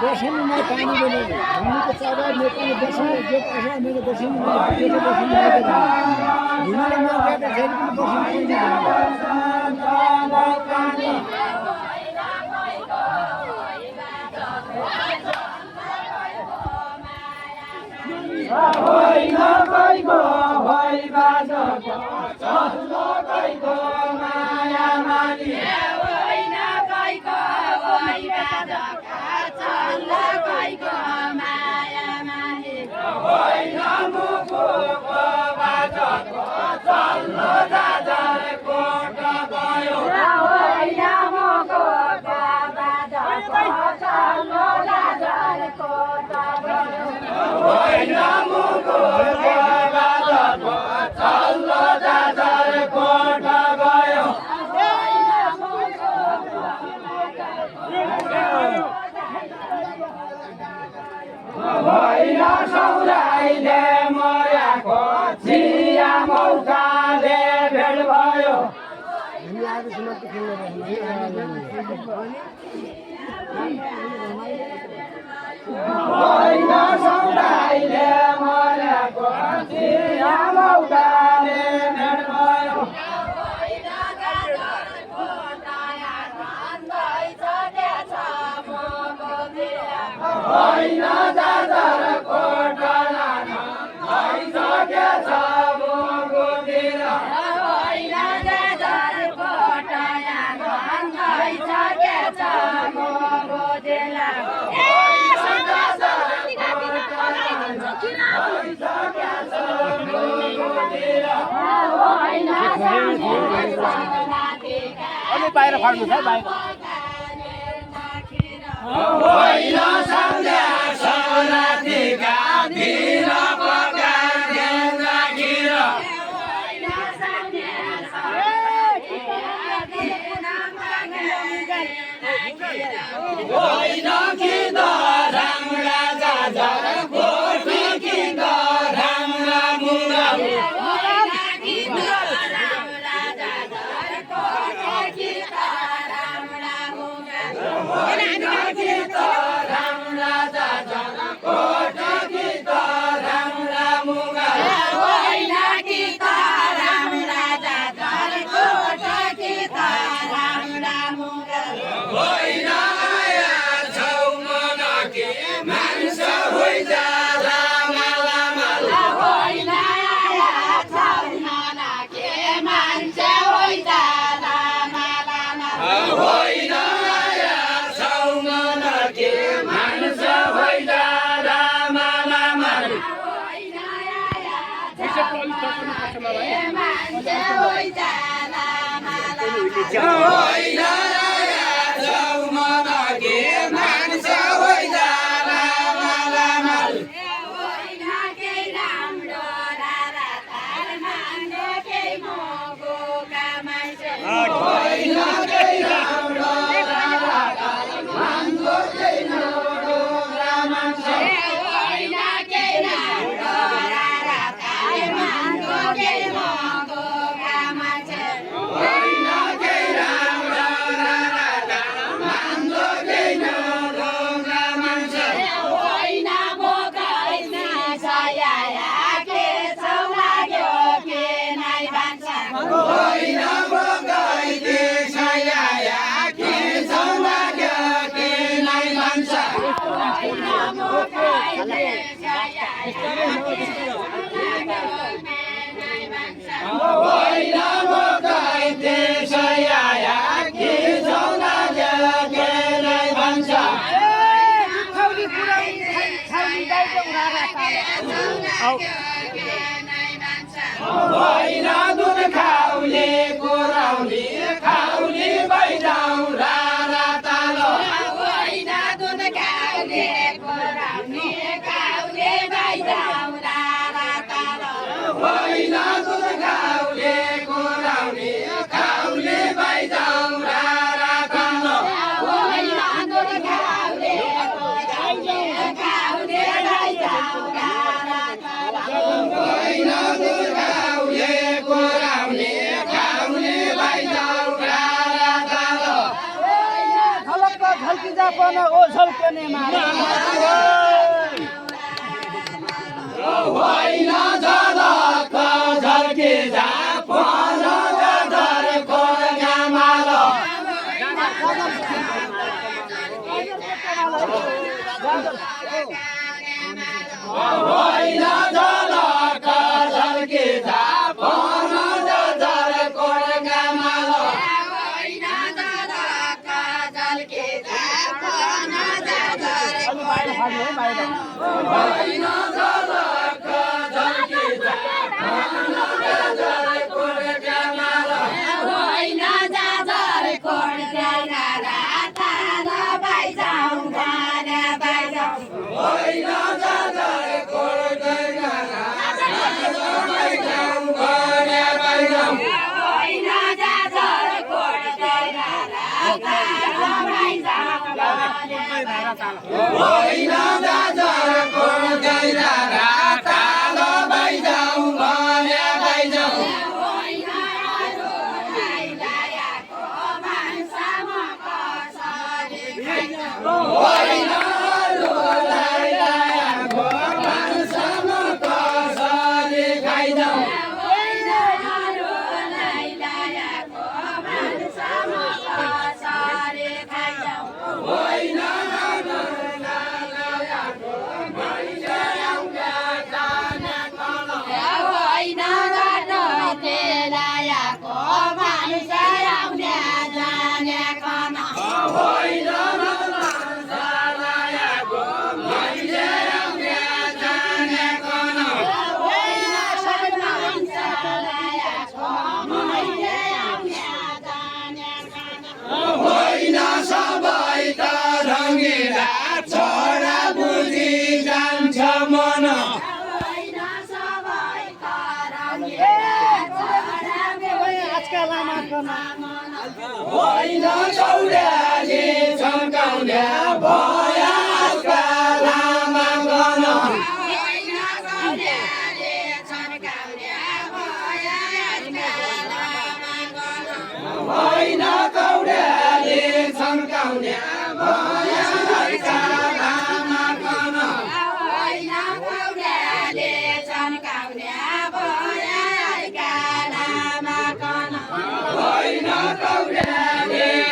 वर्षमा म पानी बोलेँ भूमिको चौडा नेपालले वर्षमा जो पैसा मेरो वर्षमा त्यो वर्षमा भूमिले म गर्दाखेरि पनि बाहिर फाड्नु छ बाहिर Out. होइन दुध खाउने कोराउने खाउने भइजाउँ रारा तालो होइन दुध खाउने कोराउने खाउने भइजाउँ रारा तालो होइन दुध खाउने कोराउने खाउने भइजाउँ रारा तालो होइन दुध खाउने कोराउने खाउने भइजाउँ रारा तालो होइन दुध खाउने कोराउने खाउने भइजाउँ रारा तालो झलक्क झल्की जापन ओ झल्कने मारा होइन झलक झल्के जापन जाधर खोर्गा मालो होइन झलक झल्के जापन जाधर खोर्गा मालो होइन झलक झल्के जापन जाधर होइन झलक झल्के जापन जाधर खोर्गा मालो होइन जाजर कोर्गा राता भइजाउँ गाना भइजाउँ होइन जाधर खोर्गा भइजाउँ घरे भइजाउँ होइन जाजर कोर्गा राता भइजाउँ होइन जाधर खोर्गा तालो भइजाउँ घरे भइजाउँ होइन अरूलाई ल्याएको मान्छम कसरी खाइजाउँ होइन अरूलाई ल्याएको भान्साम कसरी खाइजाउँ होइन अरूलाई ल्याएको मान्छम कसरी खाइजाउँ होइन होइन घरते ल्याएको मान्छे आउने जाने कन होइन ल्याएको मान्छे आउने जाने कन होइन सबै मान्छे ल्याएको मान्छे आउने जाने कन होइन सबै त रङ्गिला छोरा बुझी जान्छ मन होइन सबै होइन चौराली छन्काउने भयो आजका लामा गन होइन सौर्यले छन्काउने भयो आजका लामा गन होइन कौडाली छन्काउने